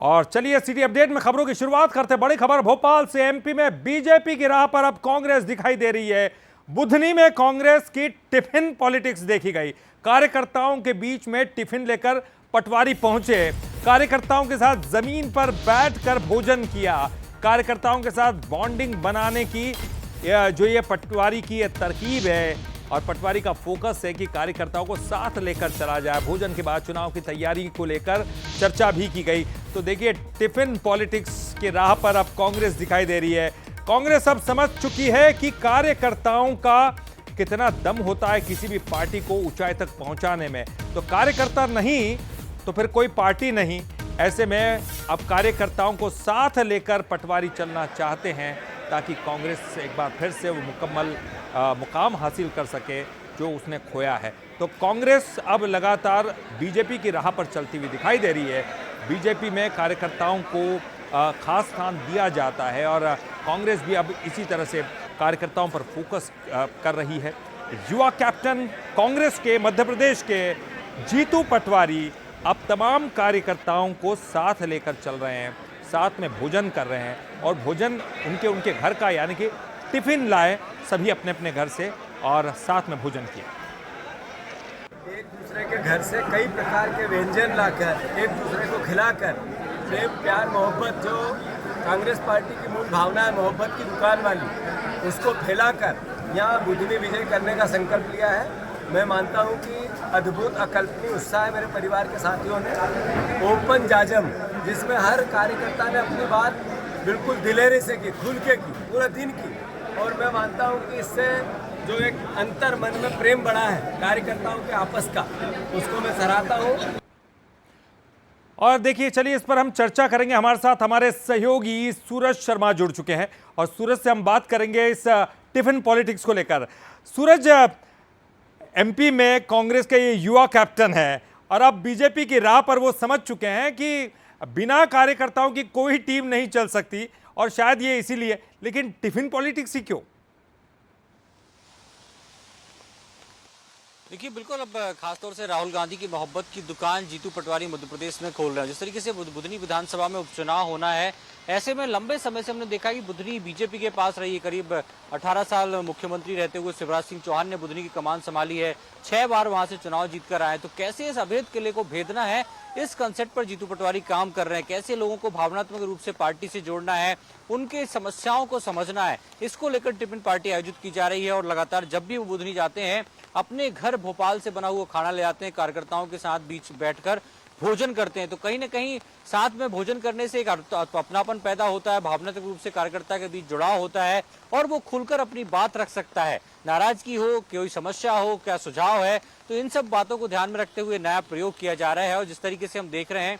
और चलिए city update में खबरों की शुरुआत करते हैं। बड़ी खबर भोपाल से। एमपी में बीजेपी की राह पर अब कांग्रेस दिखाई दे रही है। बुधनी में कांग्रेस की टिफिन पॉलिटिक्स देखी गई। कार्यकर्ताओं के बीच में टिफिन लेकर पटवारी पहुंचे, कार्यकर्ताओं के साथ जमीन पर बैठकर भोजन किया। कार्यकर्ताओं के साथ बॉन्डिंग बनाने की जो ये पटवारी की तरकीब है और पटवारी का फोकस है कि कार्यकर्ताओं को साथ लेकर चला जाए। भोजन के बाद चुनाव की तैयारी को लेकर चर्चा भी की गई। तो देखिए, टिफिन पॉलिटिक्स की राह पर अब कांग्रेस दिखाई दे रही है। कांग्रेस अब समझ चुकी है कि कार्यकर्ताओं का कितना दम होता है किसी भी पार्टी को ऊंचाई तक पहुंचाने में। तो कार्यकर्ता नहीं तो फिर कोई पार्टी नहीं। ऐसे में अब कार्यकर्ताओं को साथ लेकर पटवारी चलना चाहते हैं ताकि कांग्रेस एक बार फिर से वो मुकम्मल मुकाम हासिल कर सके जो उसने खोया है। तो कांग्रेस अब लगातार बीजेपी की राह पर चलती हुई दिखाई दे रही है। बीजेपी में कार्यकर्ताओं को खास स्थान दिया जाता है और कांग्रेस भी अब इसी तरह से कार्यकर्ताओं पर फोकस कर रही है। युवा कैप्टन कांग्रेस के मध्य प्रदेश के जीतू पटवारी अब तमाम कार्यकर्ताओं को साथ लेकर चल रहे हैं, साथ में भोजन कर रहे हैं और भोजन उनके घर का, यानी कि टिफिन लाए सभी अपने अपने घर से और साथ में भोजन किया। एक दूसरे के घर से कई प्रकार के व्यंजन लाकर एक दूसरे को खिलाकर प्रेम प्यार मोहब्बत, जो कांग्रेस पार्टी की मूल भावना है मोहब्बत की दुकान वाली, उसको फैलाकर यहाँ बुधनी विजय करने का संकल्प लिया है। मैं मानता हूँ कि अद्भुत अकल्पनीय उत्साह है मेरे परिवार के साथियों ने। ओपन जाजम, जिसमें हर कार्यकर्ता ने अपनी बात बिल्कुल दिलेरी से की, खुल के की, पूरा दिन की। और मैं मानता हूँ कि इससे जो एक अंतर मन में प्रेम बढ़ा है कार्यकर्ताओं के आपस का, उसको मैं सराहता हूँ। और देखिए, चलिए इस पर हम चर्चा करेंगे। हमारे साथ हमारे सहयोगी सूरज शर्मा जुड़ चुके हैं और सूरज से हम बात करेंगे इस टिफिन पॉलिटिक्स को लेकर। सूरज, एमपी में कांग्रेस के ये युवा कैप्टन है और अब बीजेपी की राह पर वो समझ चुके हैं कि बिना कार्यकर्ताओं की कोई टीम नहीं चल सकती और शायद ये इसीलिए, लेकिन टिफिन पॉलिटिक्स ही क्यों? देखिए, बिल्कुल अब खासतौर से राहुल गांधी की मोहब्बत की दुकान जीतू पटवारी मध्य प्रदेश में खोल रहे हैं। जिस तरीके से बुधनी विधानसभा में उपचुनाव होना है, ऐसे में लंबे समय से हमने देखा कि बुधनी बीजेपी के पास रही है। करीब 18 साल मुख्यमंत्री रहते हुए शिवराज सिंह चौहान ने बुधनी की कमान संभाली है, 6 बार वहां से चुनाव जीतकर आए। तो कैसे इस अभेद किले को भेदना है, इस कंसेप्ट पर जीतू पटवारी काम कर रहे हैं। कैसे लोगों को भावनात्मक रूप से पार्टी से जोड़ना है, उनके समस्याओं को समझना है, इसको लेकर टिफिन पार्टी आयोजित की जा रही है। और लगातार जब भी वो बुधनी जाते हैं, अपने घर भोपाल से बना हुआ खाना ले आते हैं, कार्यकर्ताओं के साथ बीच बैठकर भोजन करते हैं। तो कहीं ना कहीं साथ में भोजन करने से एक अपनापन पैदा होता है, भावनात्मक रूप से कार्यकर्ता के बीच जुड़ाव होता है और वो खुलकर अपनी बात रख सकता है। नाराजगी हो, कोई समस्या हो, क्या सुझाव है, तो इन सब बातों को ध्यान में रखते हुए नया प्रयोग किया जा रहा है। और जिस तरीके से हम देख रहे हैं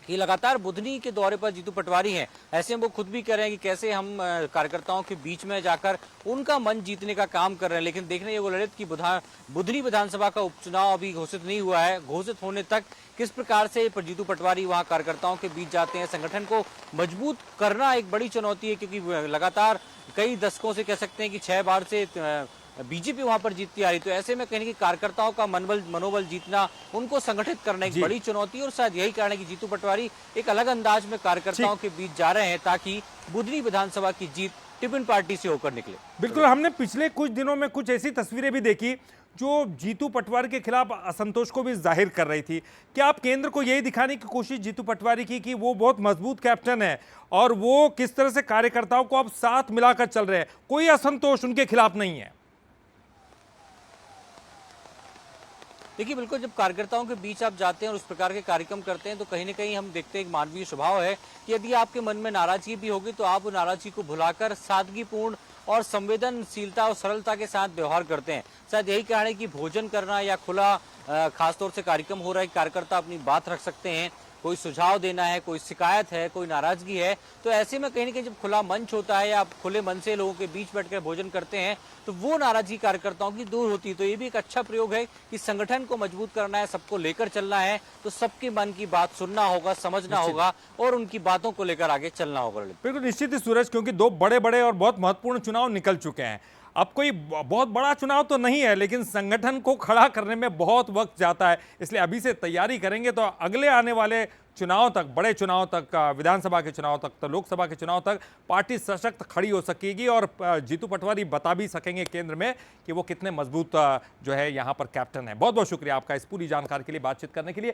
कि लगातार बुधनी के दौरे पर जीतू पटवारी हैं, ऐसे में वो खुद भी कह रहे हैं कि कैसे हम कार्यकर्ताओं के बीच में जाकर उनका मन जीतने का काम कर रहे हैं। लेकिन देखने ये ललित की बुधनी विधानसभा का उपचुनाव अभी घोषित नहीं हुआ है। घोषित होने तक किस प्रकार से जीतू पटवारी वहां कार्यकर्ताओं के बीच जाते हैं। संगठन को मजबूत करना एक बड़ी चुनौती है, क्योंकि लगातार कई दशकों से कह सकते हैं कि 6 बार से बीजेपी वहां पर जीतती आ रही। तो ऐसे में कहीं कार्यकर्ताओं का मनोबल जीतना, उनको संगठित करना एक बड़ी चुनौती है। और शायद यही कारण है कि जीतू पटवारी एक अलग अंदाज में कार्यकर्ताओं के बीच जा रहे हैं ताकि बुधनी विधानसभा की जीत टिफिन पार्टी से होकर निकले। बिल्कुल, हमने पिछले कुछ दिनों में कुछ ऐसी तस्वीरें भी देखी जो जीतू पटवारी के खिलाफ असंतोष को भी जाहिर कर रही थी। क्या आप केंद्र को यही दिखाने की कोशिश जीतू पटवारी की कि वो बहुत मजबूत कैप्टन है और वो किस तरह से कार्यकर्ताओं को अब साथ मिलाकर चल रहे हैं, कोई असंतोष उनके खिलाफ नहीं है? देखिए, बिल्कुल जब कार्यकर्ताओं के बीच आप जाते हैं और उस प्रकार के कार्यक्रम करते हैं तो कहीं ना कहीं हम देखते हैं एक मानवीय स्वभाव है कि यदि आपके मन में नाराजगी भी होगी तो आप नाराजगी को भुलाकर सादगीपूर्ण और संवेदनशीलता और सरलता के साथ व्यवहार करते हैं। शायद यही कारण है कि भोजन करना या खुला खासतौर से कार्यक्रम हो रहा है, कार्यकर्ता अपनी बात रख सकते हैं, कोई सुझाव देना है, कोई शिकायत है, कोई नाराजगी है। तो ऐसे में कहीं ना कहीं जब खुला मंच होता है या आप खुले मन से लोगों के बीच बैठकर भोजन करते हैं तो वो नाराजगी कार्यकर्ताओं की दूर होती है। तो ये भी एक अच्छा प्रयोग है कि संगठन को मजबूत करना है, सबको लेकर चलना है, तो सबके मन की बात सुनना होगा, समझना होगा और उनकी बातों को लेकर आगे चलना होगा। बिल्कुल निश्चित ही सूरज, क्योंकि 2 बड़े बड़े और बहुत महत्वपूर्ण चुनाव निकल चुके हैं। अब कोई बहुत बड़ा चुनाव तो नहीं है, लेकिन संगठन को खड़ा करने में बहुत वक्त जाता है, इसलिए अभी से तैयारी करेंगे तो अगले आने वाले चुनाव तक, बड़े चुनाव तक, विधानसभा के चुनाव तक, तो लोकसभा के चुनाव तक पार्टी सशक्त खड़ी हो सकेगी और जीतू पटवारी बता भी सकेंगे केंद्र में कि वो कितने मजबूत जो है यहाँ पर कैप्टन है। बहुत बहुत शुक्रिया आपका इस पूरी जानकारी के लिए, बातचीत करने के लिए।